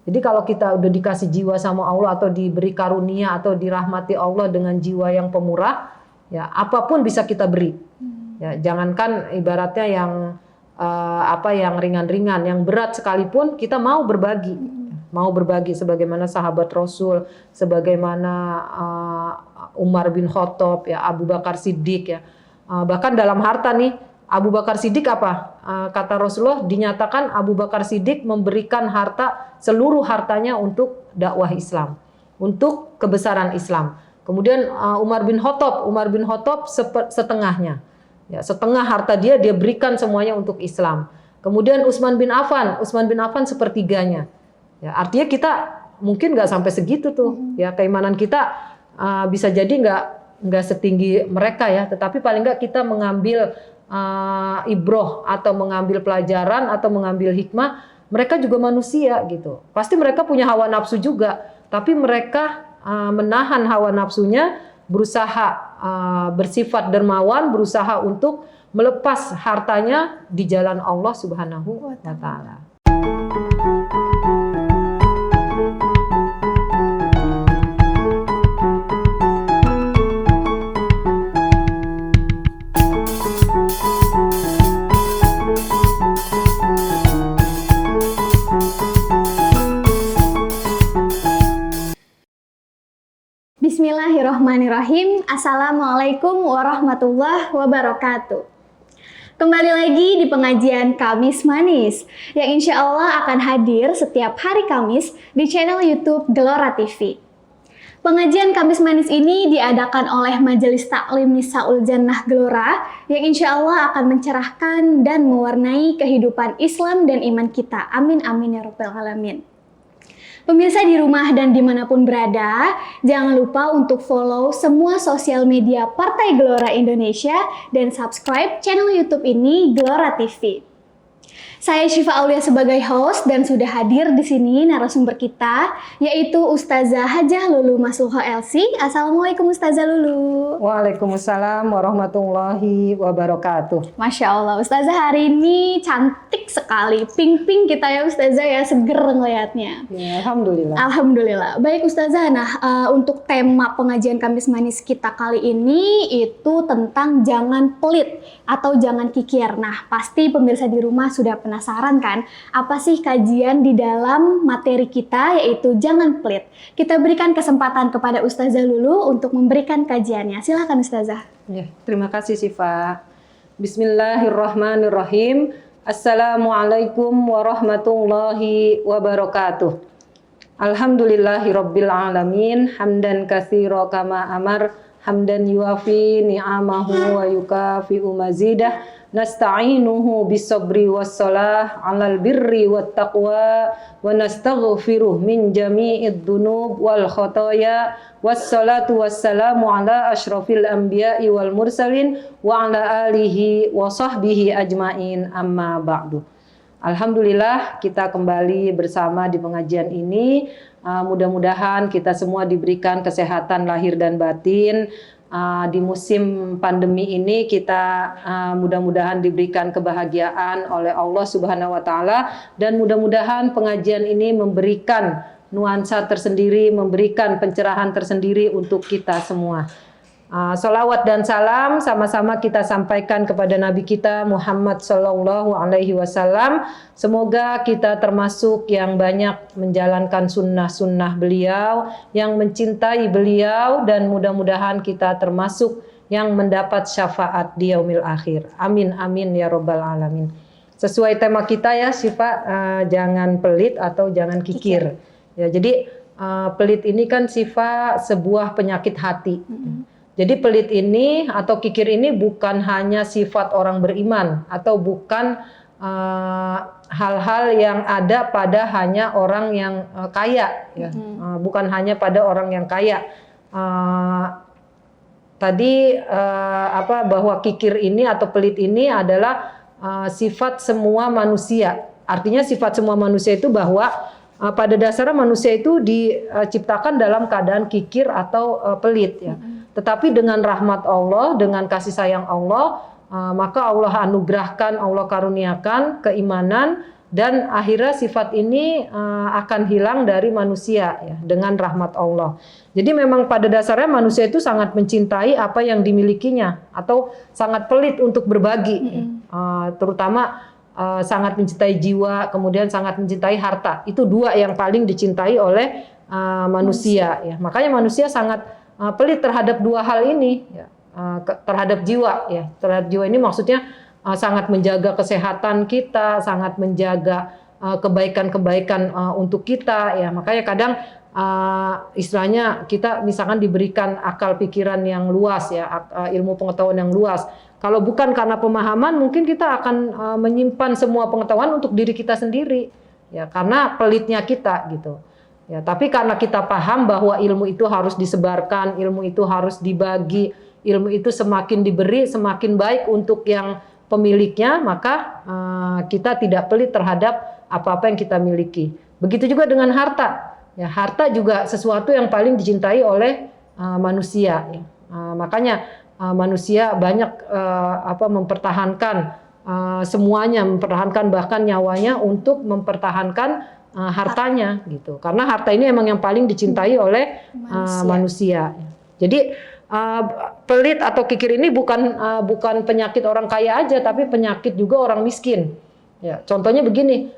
Jadi kalau kita udah dikasih jiwa sama Allah atau diberi karunia atau dirahmati Allah dengan jiwa yang pemurah, ya apapun bisa kita beri. Ya, jangankan ibaratnya yang yang ringan-ringan, yang berat sekalipun kita mau berbagi. Mau berbagi sebagaimana sahabat Rasul, sebagaimana Umar bin Khattab, ya Abu Bakar Siddiq, ya. Bahkan dalam harta nih, Abu Bakar Siddiq apa? Kata Rasulullah, dinyatakan Abu Bakar Siddiq memberikan harta, seluruh hartanya untuk dakwah Islam, untuk kebesaran Islam. Kemudian Umar bin Khattab setengahnya. Ya, setengah harta dia berikan semuanya untuk Islam. Kemudian Utsman bin Affan sepertiganya. Ya, artinya kita mungkin nggak sampai segitu tuh. Ya, keimanan kita bisa jadi nggak setinggi mereka ya. Tetapi paling nggak kita mengambil ibroh atau mengambil pelajaran atau mengambil hikmah. Mereka juga manusia gitu. Pasti mereka punya hawa nafsu juga. Tapi mereka menahan hawa nafsunya, berusaha bersifat dermawan, berusaha untuk melepas hartanya di jalan Allah Subhanahu wa Ta'ala. Bismillahirrahmanirrahim. Assalamualaikum warahmatullahi wabarakatuh. Kembali lagi di pengajian Kamis Manis yang insya Allah akan hadir setiap hari Kamis di channel YouTube Gelora TV. Pengajian Kamis Manis ini diadakan oleh Majelis Taklim Nisaul Jannah Gelora yang insya Allah akan mencerahkan dan mewarnai kehidupan Islam dan iman kita. Amin amin ya rabbal alamin. Pemirsa di rumah dan dimanapun berada, jangan lupa untuk follow semua sosial media Partai Gelora Indonesia dan subscribe channel YouTube ini Gelora TV. Saya Syifa Aulia sebagai host dan sudah hadir di sini narasumber kita yaitu Ustazah Hajah Lulu Masluho LC. Assalamualaikum Ustazah Lulu. Waalaikumsalam warahmatullahi wabarakatuh. Masya Allah, Ustazah hari ini cantik sekali, pink-pink kita ya Ustazah ya, seger ngelihatnya. Ya, Alhamdulillah. Alhamdulillah. Baik Ustazah, nah untuk tema pengajian Kamis Manis kita kali ini itu tentang jangan pelit atau jangan kikir. Nah pasti pemirsa di rumah sudah penasaran kan, apa sih kajian di dalam materi kita yaitu jangan pelit. Kita berikan kesempatan kepada Ustazah Lulu untuk memberikan kajiannya. Silakan Ustazah. Ya, terima kasih Syifa. Bismillahirrahmanirrahim. Assalamualaikum warahmatullahi wabarakatuh. Alhamdulillahirabbil alamin, hamdan katsira kama amar, hamdan yuafi ni'amahu wa yukafi'u mazidah. Nasta'inuhu bisabri wassalah alal birri wat taqwa wa nastaghfiruh min jami'id dzunub wal khotoya. Wassalatu wassalamu ala asyrafil anbiya'i wal mursalin wa ala alihi wa sahbihi ajmain, amma ba'du. Alhamdulillah kita kembali bersama di pengajian ini. Mudah-mudahan kita semua diberikan kesehatan lahir dan batin. Di musim pandemi ini kita mudah-mudahan diberikan kebahagiaan oleh Allah Subhanahu wa Ta'ala, dan mudah-mudahan pengajian ini memberikan nuansa tersendiri, memberikan pencerahan tersendiri untuk kita semua. Salawat dan salam sama-sama kita sampaikan kepada Nabi kita Muhammad Sallallahu Alaihi Wasallam. Semoga kita termasuk yang banyak menjalankan sunnah-sunnah beliau, yang mencintai beliau, dan mudah-mudahan kita termasuk yang mendapat syafaat di yaumil akhir. Amin amin ya robbal alamin. Sesuai tema kita ya Syifa, jangan pelit atau jangan kikir. Ya, jadi pelit ini kan Syifa sebuah penyakit hati. Jadi pelit ini atau kikir ini bukan hanya sifat orang beriman atau bukan hal-hal yang ada pada hanya orang yang kaya, ya. Bukan hanya pada orang yang kaya. Bahwa kikir ini atau pelit ini adalah sifat semua manusia. Artinya sifat semua manusia itu bahwa pada dasarnya manusia itu diciptakan dalam keadaan kikir atau pelit, ya. Tetapi dengan rahmat Allah, dengan kasih sayang Allah, maka Allah anugerahkan, Allah karuniakan keimanan dan akhirnya sifat ini akan hilang dari manusia ya, dengan rahmat Allah. Jadi memang pada dasarnya manusia itu sangat mencintai apa yang dimilikinya atau sangat pelit untuk berbagi, terutama sangat mencintai jiwa, kemudian sangat mencintai harta. Itu dua yang paling dicintai oleh manusia ya. Makanya manusia sangat pelit terhadap dua hal ini ya. Terhadap jiwa ya. Terhadap jiwa ini maksudnya sangat menjaga kesehatan kita, sangat menjaga kebaikan-kebaikan untuk kita ya. Makanya kadang istilahnya kita misalkan diberikan akal pikiran yang luas ya, ilmu pengetahuan yang luas. Kalau bukan karena pemahaman, mungkin kita akan menyimpan semua pengetahuan untuk diri kita sendiri ya, karena pelitnya kita gitu. Ya, tapi karena kita paham bahwa ilmu itu harus disebarkan, ilmu itu harus dibagi, ilmu itu semakin diberi semakin baik untuk yang pemiliknya, maka kita tidak pelit terhadap apa-apa yang kita miliki. Begitu juga dengan harta. Ya, harta juga sesuatu yang paling dicintai oleh manusia. Ya. Makanya manusia banyak mempertahankan semuanya, mempertahankan bahkan nyawanya untuk mempertahankan hartanya gitu. Karena harta ini emang yang paling dicintai oleh manusia. Jadi pelit atau kikir ini bukan penyakit orang kaya aja, tapi penyakit juga orang miskin. Ya, contohnya begini,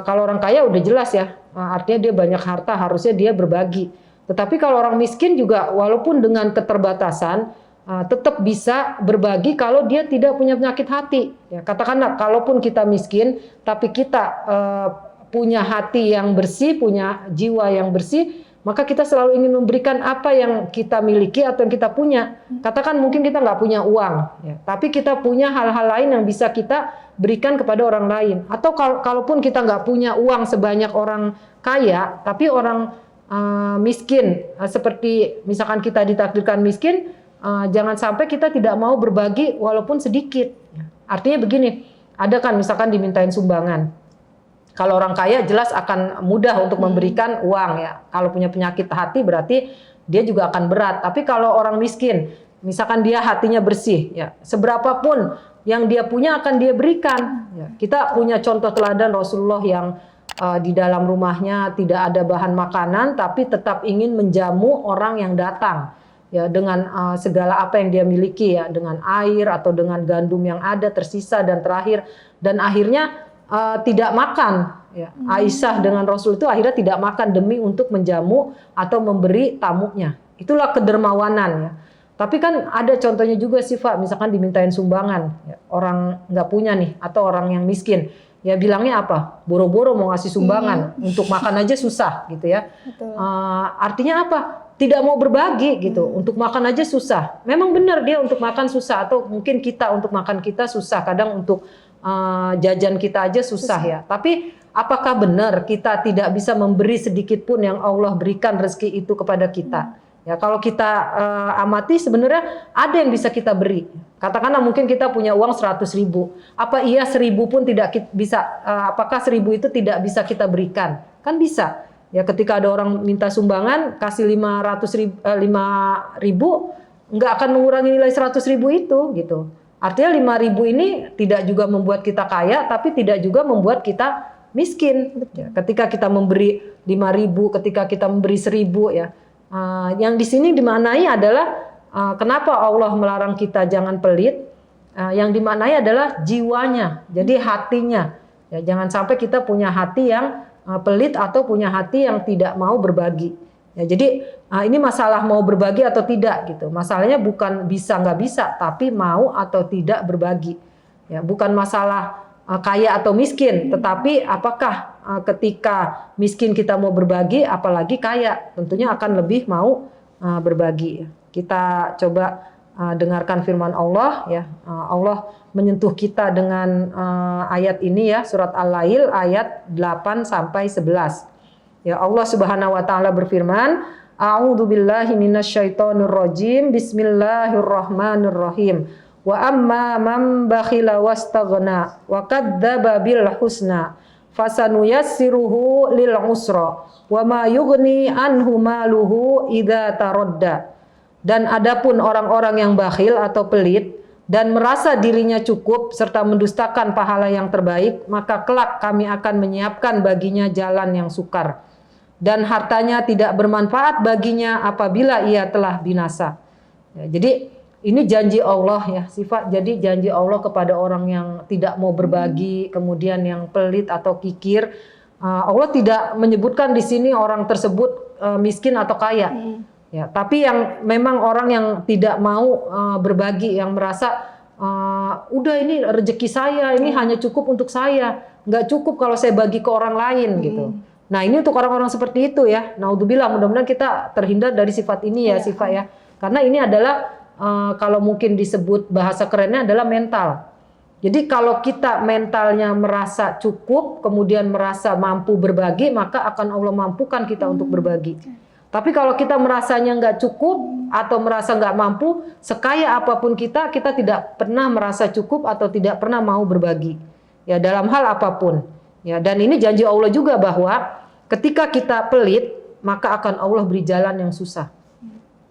kalau orang kaya udah jelas ya, artinya dia banyak harta, harusnya dia berbagi. Tetapi kalau orang miskin juga walaupun dengan keterbatasan tetap bisa berbagi kalau dia tidak punya penyakit hati. Ya, katakanlah kalaupun kita miskin, tapi kita punya hati yang bersih, punya jiwa yang bersih, maka kita selalu ingin memberikan apa yang kita miliki atau yang kita punya. Katakan mungkin kita nggak punya uang, ya, tapi kita punya hal-hal lain yang bisa kita berikan kepada orang lain. Atau kalaupun kita nggak punya uang sebanyak orang kaya, tapi orang miskin, seperti misalkan kita ditakdirkan miskin, jangan sampai kita tidak mau berbagi walaupun sedikit. Artinya begini, ada kan misalkan dimintain sumbangan. Kalau orang kaya jelas akan mudah untuk memberikan uang ya. Kalau punya penyakit hati berarti dia juga akan berat. Tapi kalau orang miskin, misalkan dia hatinya bersih, ya seberapapun yang dia punya akan dia berikan. Ya, kita punya contoh teladan Rasulullah yang di dalam rumahnya tidak ada bahan makanan, tapi tetap ingin menjamu orang yang datang. Ya, dengan segala apa yang dia miliki ya, dengan air atau dengan gandum yang ada tersisa dan terakhir, dan akhirnya tidak makan. Ya. Aisyah dengan Rasul itu akhirnya tidak makan demi untuk menjamu atau memberi tamunya. Itulah kedermawanan ya. Tapi kan ada contohnya juga sih Pak, misalkan dimintain sumbangan, ya, orang nggak punya nih atau orang yang miskin, ya bilangnya apa? Boro-boro mau ngasih sumbangan, untuk makan aja susah gitu ya. Artinya apa? Tidak mau berbagi gitu, untuk makan aja susah. Memang benar dia untuk makan susah, atau mungkin kita untuk makan kita susah, kadang untuk jajan kita aja susah ya. Tapi apakah benar kita tidak bisa memberi sedikit pun yang Allah berikan rezeki itu kepada kita? Ya, kalau kita amati sebenarnya ada yang bisa kita beri. Katakanlah mungkin kita punya uang 100.000. Apa iya 1.000 pun tidak bisa? Apakah 1.000 itu tidak bisa kita berikan? Kan bisa. Ya, ketika ada orang minta sumbangan kasih 5.000, nggak akan mengurangi nilai 100.000 itu gitu. Artinya 5.000 ini tidak juga membuat kita kaya, tapi tidak juga membuat kita miskin. Ya, ketika kita memberi 5.000, ketika kita memberi 1.000 ya. Yang di sini dimaknai adalah kenapa Allah melarang kita jangan pelit. Yang dimaknai adalah jiwanya, jadi hatinya. Ya, jangan sampai kita punya hati yang pelit atau punya hati yang tidak mau berbagi. Ya, jadi ini masalah mau berbagi atau tidak gitu. Masalahnya bukan bisa nggak bisa, tapi mau atau tidak berbagi. Ya, bukan masalah kaya atau miskin, tetapi apakah ketika miskin kita mau berbagi, apalagi kaya, tentunya akan lebih mau berbagi. Kita coba dengarkan firman Allah ya. Allah menyentuh kita dengan ayat ini ya, surat Al-Lail ayat 8 sampai 11. Ya, Allah Subhanahu wa taala berfirman, A'udzubillahi minasyaitonirrajim. Bismillahirrahmanirrahim. Wa amma man bakhila wastaghna wa kadzdzaba bil husna fasanuyassiruhu lil usra wa ma yughni anhu maluhu idza taradda. Dan adapun orang-orang yang bakhil atau pelit, dan merasa dirinya cukup serta mendustakan pahala yang terbaik, maka kelak kami akan menyiapkan baginya jalan yang sukar dan hartanya tidak bermanfaat baginya apabila ia telah binasa. Ya, jadi ini janji Allah ya, sifat jadi janji Allah kepada orang yang tidak mau berbagi, kemudian yang pelit atau kikir. Allah tidak menyebutkan di sini orang tersebut miskin atau kaya. Ya, tapi yang memang orang yang tidak mau berbagi, yang merasa udah ini rezeki saya, ini hanya cukup untuk saya, nggak cukup kalau saya bagi ke orang lain gitu. Nah ini untuk orang-orang seperti itu ya. Naudzubillah, mudah-mudahan kita terhindar dari sifat ini ya, sifat ya. Karena ini adalah kalau mungkin disebut bahasa kerennya adalah mental. Jadi kalau kita mentalnya merasa cukup, kemudian merasa mampu berbagi, maka akan Allah mampukan kita untuk berbagi. Tapi kalau kita merasanya nggak cukup atau merasa nggak mampu, sekaya apapun kita tidak pernah merasa cukup atau tidak pernah mau berbagi. Ya dalam hal apapun. Ya dan ini janji Allah juga bahwa ketika kita pelit, maka akan Allah beri jalan yang susah.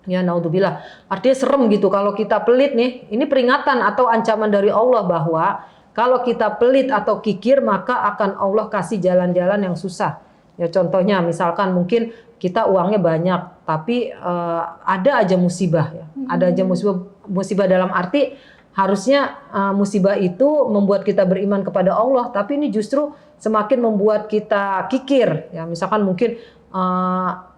Ya naudzubillah. Artinya serem gitu kalau kita pelit nih. Ini peringatan atau ancaman dari Allah bahwa kalau kita pelit atau kikir, maka akan Allah kasih jalan-jalan yang susah. Ya contohnya misalkan mungkin kita uangnya banyak, tapi ada aja musibah ya. Ada aja musibah dalam arti harusnya musibah itu membuat kita beriman kepada Allah, tapi ini justru semakin membuat kita kikir. Ya misalkan mungkin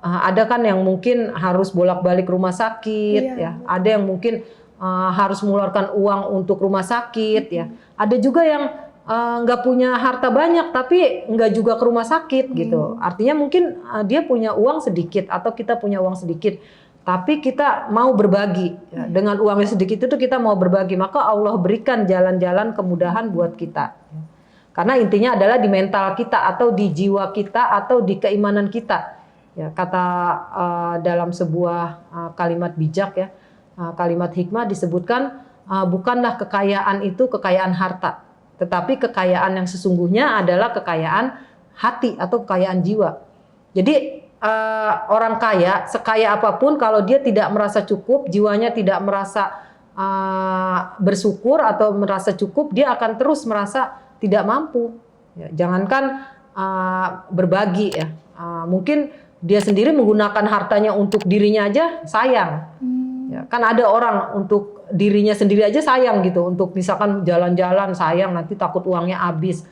ada kan yang mungkin harus bolak-balik rumah sakit, ya. Ada yang mungkin harus mengeluarkan uang untuk rumah sakit, ya. Ada juga yang nggak punya harta banyak tapi nggak juga ke rumah sakit gitu. Artinya mungkin dia punya uang sedikit atau kita punya uang sedikit, tapi kita mau berbagi ya. Dengan uang yang sedikit itu kita mau berbagi, maka Allah berikan jalan-jalan kemudahan buat kita. Karena intinya adalah di mental kita atau di jiwa kita atau di keimanan kita. Ya, kata dalam sebuah kalimat bijak ya, kalimat hikmah disebutkan bukanlah kekayaan itu kekayaan harta, tetapi kekayaan yang sesungguhnya adalah kekayaan hati atau kekayaan jiwa. Jadi orang kaya, sekaya apapun kalau dia tidak merasa cukup, jiwanya tidak merasa bersyukur atau merasa cukup, dia akan terus merasa tidak mampu. Ya, jangankan berbagi ya, mungkin dia sendiri menggunakan hartanya untuk dirinya aja sayang. Ya, kan ada orang untuk dirinya sendiri aja sayang gitu, untuk misalkan jalan-jalan sayang nanti takut uangnya habis,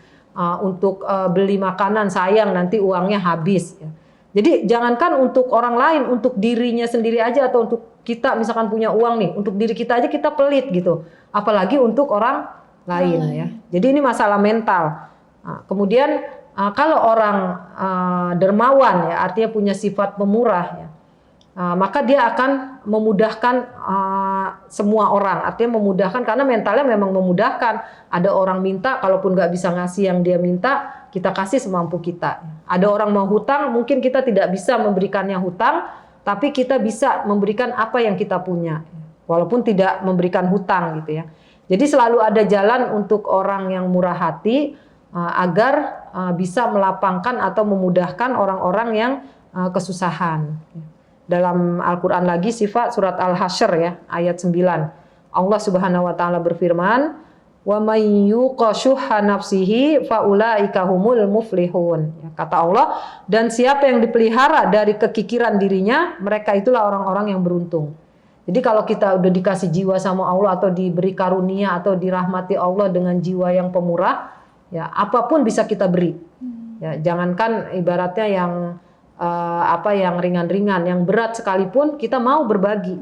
untuk beli makanan sayang nanti uangnya habis. Ya. Jadi jangankan untuk orang lain, untuk dirinya sendiri aja atau untuk kita misalkan punya uang nih, untuk diri kita aja kita pelit gitu, apalagi untuk orang lain ya. Jadi ini masalah mental. Kemudian kalau orang dermawan ya, artinya punya sifat pemurah ya, maka dia akan memudahkan semua orang. Artinya memudahkan karena mentalnya memang memudahkan. Ada orang minta, kalaupun nggak bisa ngasih yang dia minta, kita kasih semampu kita. Ada orang mau hutang, mungkin kita tidak bisa memberikannya hutang, tapi kita bisa memberikan apa yang kita punya, walaupun tidak memberikan hutang gitu ya. Jadi selalu ada jalan untuk orang yang murah hati agar bisa melapangkan atau memudahkan orang-orang yang kesusahan. Dalam Al-Quran lagi sifat surat Al-Hasyr ya ayat 9. Allah Subhanahu wa taala berfirman, "Wa may yuqa syuhha nafsihi faulaika humul muflihun." Kata Allah, dan siapa yang dipelihara dari kekikiran dirinya, mereka itulah orang-orang yang beruntung. Jadi kalau kita udah dikasih jiwa sama Allah atau diberi karunia atau dirahmati Allah dengan jiwa yang pemurah, ya apapun bisa kita beri. Ya jangankan ibaratnya yang yang ringan-ringan, yang berat sekalipun kita mau berbagi.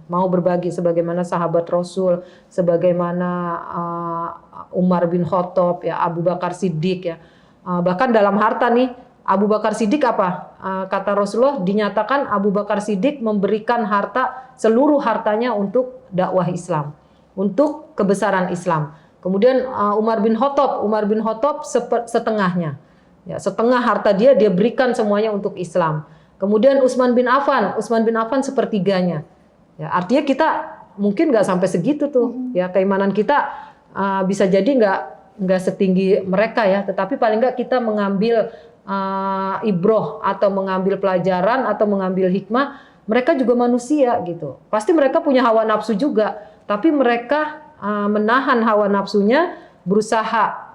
Mau berbagi sebagaimana sahabat Rasul, sebagaimana Umar bin Khattab, ya Abu Bakar Siddiq ya. Bahkan dalam harta nih Abu Bakar Siddiq apa? Kata Rasulullah dinyatakan Abu Bakar Siddiq memberikan harta, seluruh hartanya untuk dakwah Islam, untuk kebesaran Islam. Kemudian Umar bin Khattab setengahnya. Ya, setengah harta dia berikan semuanya untuk Islam. Kemudian Utsman bin Affan sepertiganya. Ya, artinya kita mungkin nggak sampai segitu tuh. Ya, keimanan kita bisa jadi nggak setinggi mereka ya, tetapi paling nggak kita mengambil ibroh atau mengambil pelajaran atau mengambil hikmah. Mereka juga manusia gitu. Pasti mereka punya hawa nafsu juga, tapi mereka menahan hawa nafsunya, berusaha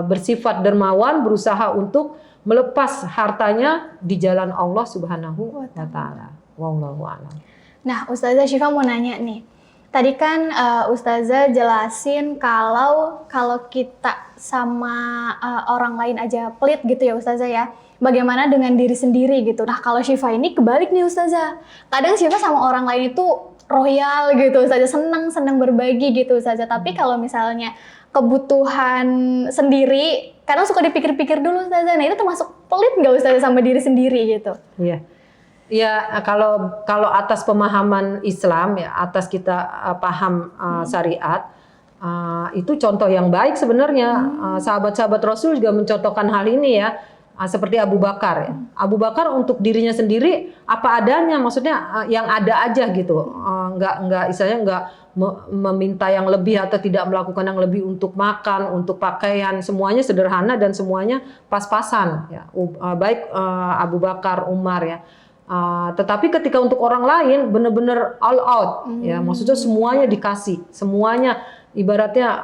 bersifat dermawan, berusaha untuk melepas hartanya di jalan Allah Subhanahu wa taala. Wallahu a'lam. Nah, Ustazah Syifa mau nanya nih. Tadi kan Ustazah jelasin kalau kita sama orang lain aja pelit gitu ya Ustazah ya. Bagaimana dengan diri sendiri gitu. Nah, kalau Syifa ini kebalik nih Ustazah. Kadang Syifa sama orang lain itu royal gitu Ustazah, senang berbagi gitu Ustazah. Tapi kalau misalnya kebutuhan sendiri, kadang suka dipikir-pikir dulu Ustazah. Nah, itu termasuk pelit nggak Ustazah sama diri sendiri gitu? Iya. Ya, kalau atas pemahaman Islam ya, atas kita paham syariat, itu contoh yang baik sebenarnya. Sahabat-sahabat Rasul juga mencontohkan hal ini ya. Seperti Abu Bakar ya. Abu Bakar untuk dirinya sendiri apa adanya, maksudnya yang ada aja gitu. Enggak istilahnya enggak meminta yang lebih atau tidak melakukan yang lebih untuk makan, untuk pakaian, semuanya sederhana dan semuanya pas-pasan ya. Baik Abu Bakar, Umar ya. Tetapi ketika untuk orang lain benar-benar all out ya, maksudnya semuanya dikasih, semuanya ibaratnya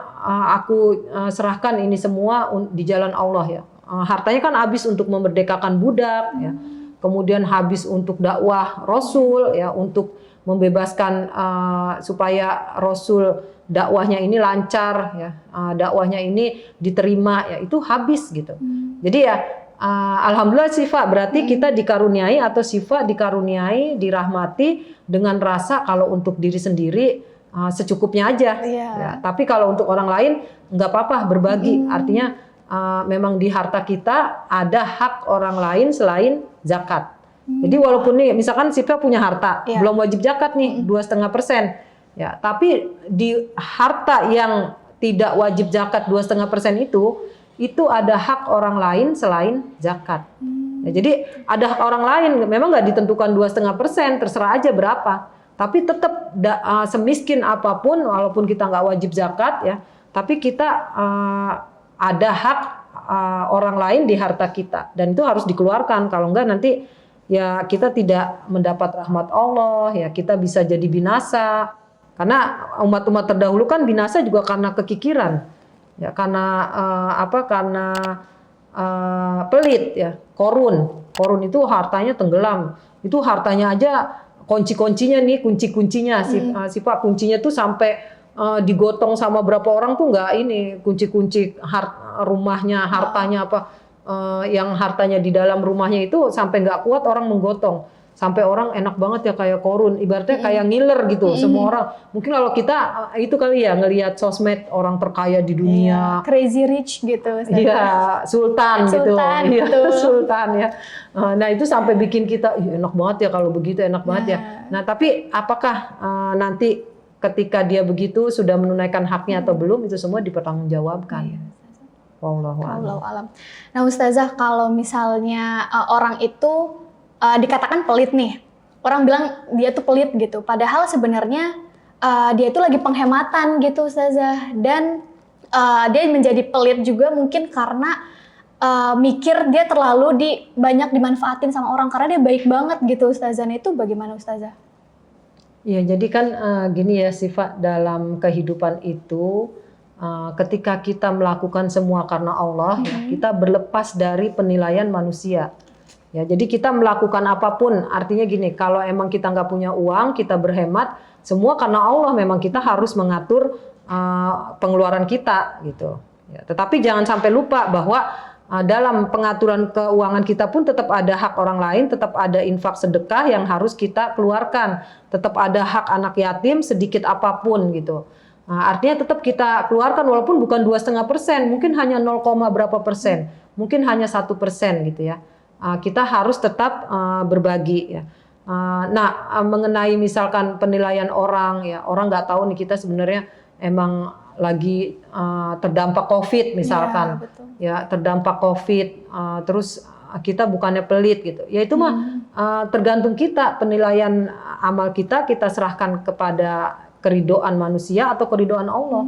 aku serahkan ini semua di jalan Allah ya. Hartanya kan habis untuk memerdekakan budak ya. Kemudian habis untuk dakwah Rasul ya, untuk membebaskan supaya Rasul dakwahnya ini lancar ya, dakwahnya ini diterima ya, itu habis gitu. Jadi ya alhamdulillah Syifa, berarti kita dikaruniai atau Syifa dikaruniai, dirahmati dengan rasa kalau untuk diri sendiri secukupnya aja. Ya, tapi kalau untuk orang lain nggak apa-apa berbagi. Artinya memang di harta kita ada hak orang lain selain zakat. Jadi walaupun nih misalkan Syifa punya harta belum wajib zakat nih 2,5%, ya, tapi di harta yang tidak wajib zakat 2,5% itu ada hak orang lain selain zakat. Ya, jadi ada hak orang lain memang nggak ditentukan 2,5%, terserah aja berapa. Tapi tetap semiskin apapun, walaupun kita nggak wajib zakat ya, tapi kita ada hak orang lain di harta kita, dan itu harus dikeluarkan. Kalau enggak nanti ya kita tidak mendapat rahmat Allah ya, kita bisa jadi binasa. Karena umat-umat terdahulu kan binasa juga karena kekikiran ya, karena karena pelit ya, korun itu hartanya tenggelam. Itu hartanya aja kunci-kuncinya nih, kunci-kuncinya Syifa kuncinya tuh sampai digotong sama berapa orang tuh nggak ini, kunci-kunci rumahnya, hartanya yang hartanya di dalam rumahnya itu sampai nggak kuat orang menggotong, sampai orang enak banget ya kayak korun, ibaratnya kayak ngiler gitu. Semua orang mungkin kalau kita itu kali ya ngelihat sosmed orang terkaya di dunia, crazy rich gitu. Iya, sultan gitu, iya sultan ya. Nah itu sampai bikin kita enak banget ya kalau begitu, enak banget ya. Nah tapi apakah nanti ketika dia begitu sudah menunaikan haknya atau belum, itu semua dipertanggungjawabkan. Wallahu a'lam. Nah Ustazah, kalau misalnya orang itu dikatakan pelit nih, orang bilang dia tuh pelit gitu, padahal sebenarnya dia itu lagi penghematan gitu Ustazah, dan dia menjadi pelit juga mungkin karena mikir dia terlalu banyak dimanfaatin sama orang karena dia baik banget gitu Ustazah. Nah itu bagaimana Ustazah? Ya, jadi kan gini ya Syifa, dalam kehidupan itu ketika kita melakukan semua karena Allah, ya, kita berlepas dari penilaian manusia. Ya, jadi kita melakukan apapun, artinya gini, kalau emang kita nggak punya uang, kita berhemat, semua karena Allah, memang kita harus mengatur pengeluaran kita gitu. Ya, tetapi jangan sampai lupa bahwa dalam pengaturan keuangan kita pun tetap ada hak orang lain, tetap ada infak sedekah yang harus kita keluarkan, tetap ada hak anak yatim sedikit apapun gitu. Artinya tetap kita keluarkan walaupun bukan 2,5%, mungkin hanya 0, berapa persen, mungkin hanya 1% gitu ya. Kita harus tetap berbagi ya. Nah mengenai misalkan penilaian orang ya, orang nggak tahu nih kita sebenarnya emang lagi terdampak COVID misalkan, ya terdampak COVID, terus kita bukannya pelit gitu, ya itu mah tergantung kita, penilaian amal kita serahkan kepada keridoan manusia atau keridoan Allah,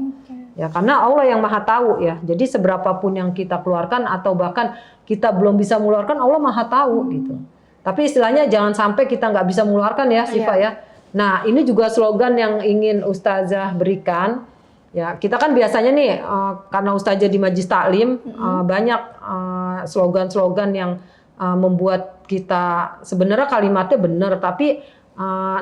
ya karena Allah yang maha tahu ya, jadi seberapapun yang kita keluarkan atau bahkan kita belum bisa mengeluarkan, Allah maha tahu gitu. Tapi istilahnya jangan sampai kita nggak bisa mengeluarkan ya Syifa ya. Nah ini juga slogan yang ingin Ustazah berikan. Ya, kita kan biasanya nih karena ustazah di Majlis Taklim banyak slogan-slogan yang membuat kita sebenarnya kalimatnya benar, tapi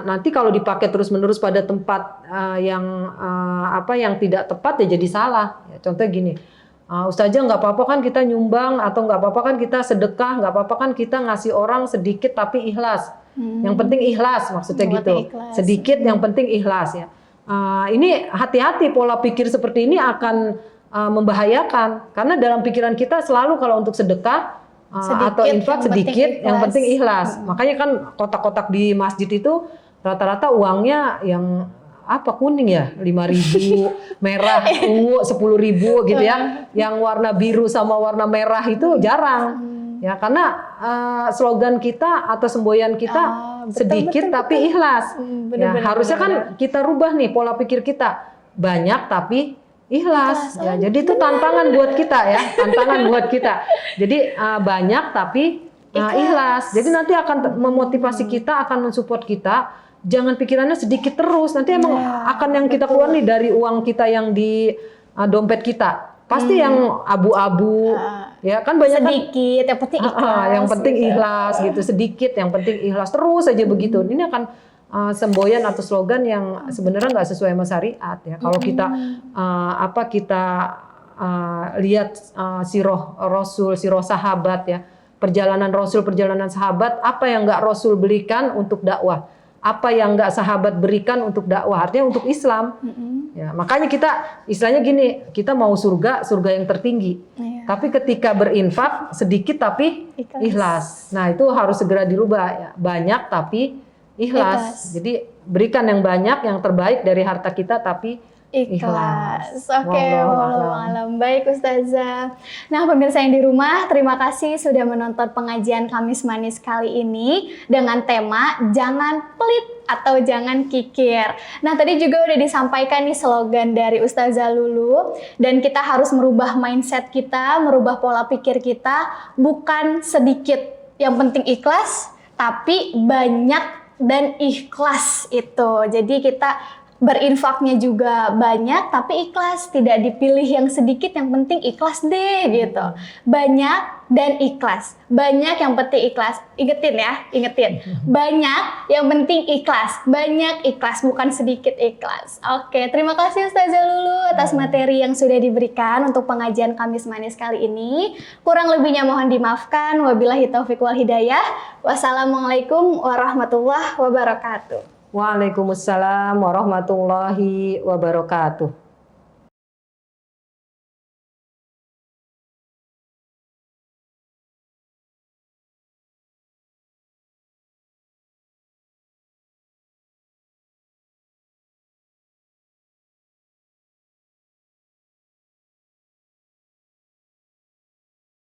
nanti kalau dipakai terus-menerus pada tempat yang tidak tepat ya jadi salah. Ya, contohnya gini, ustazah nggak apa-apa kan kita nyumbang, atau nggak apa-apa kan kita sedekah, nggak apa-apa kan kita ngasih orang sedikit tapi ikhlas. Yang penting ikhlas, maksudnya gitu. Ikhlas. Sedikit yang penting ikhlas ya. Ini hati-hati, pola pikir seperti ini akan membahayakan, karena dalam pikiran kita selalu kalau untuk sedekah atau infak sedikit, yang penting ikhlas. Makanya kan kotak-kotak di masjid itu rata-rata uangnya yang kuning ya, 5.000, merah, ungu 10.000 gitu ya. Yang warna biru sama warna merah itu jarang. Ya, karena slogan kita atau semboyan kita sedikit tapi ikhlas. Harusnya kan kita rubah nih pola pikir kita, banyak tapi ikhlas. Ya, jadi itu tantangan buat kita ya, tantangan buat kita. Jadi banyak tapi ikhlas. Jadi nanti akan memotivasi kita, akan mensupport kita. Jangan pikirannya sedikit terus. Nanti emang akan yang kita keluar nih dari uang kita yang di dompet kita. Pasti yang abu-abu, ya kan banyak sedikit, yang penting ikhlas. Yang penting ikhlas gitu, sedikit, yang penting ikhlas terus aja begitu. Ini akan semboyan atau slogan yang sebenarnya nggak sesuai sama syariat ya. Kalau kita lihat sirah Rasul, sirah sahabat ya, perjalanan Rasul, perjalanan sahabat, apa yang nggak Rasul berikan untuk dakwah, apa yang nggak sahabat berikan untuk dakwah, artinya untuk Islam. Ya, makanya kita istilahnya gini, kita mau surga yang tertinggi. Tapi ketika berinfak sedikit tapi ikhlas. Nah, itu harus segera dirubah ya. Banyak tapi ikhlas. Jadi berikan yang banyak, yang terbaik dari harta kita tapi ikhlas. Oke, wallahualam. Baik Ustazah. Nah, pemirsa yang di rumah, terima kasih sudah menonton pengajian Kamis Manis kali ini dengan tema jangan pelit atau jangan kikir. Nah, tadi juga udah disampaikan nih slogan dari Ustazah Lulu, dan kita harus merubah mindset kita, merubah pola pikir kita, bukan sedikit yang penting ikhlas, tapi banyak dan ikhlas itu. Jadi kita berinfaknya juga banyak tapi ikhlas, tidak dipilih yang sedikit, yang penting ikhlas deh gitu. Banyak dan ikhlas, banyak yang penting ikhlas. Ingetin, banyak yang penting ikhlas, banyak ikhlas, bukan sedikit ikhlas. Oke, terima kasih Ustazah Lulu atas materi yang sudah diberikan untuk pengajian Kamis Manis kali ini. Kurang lebihnya mohon dimaafkan. Wabillahi taufiq wal hidayah. Wassalamualaikum warahmatullahi wabarakatuh. Waalaikumsalam warahmatullahi wabarakatuh.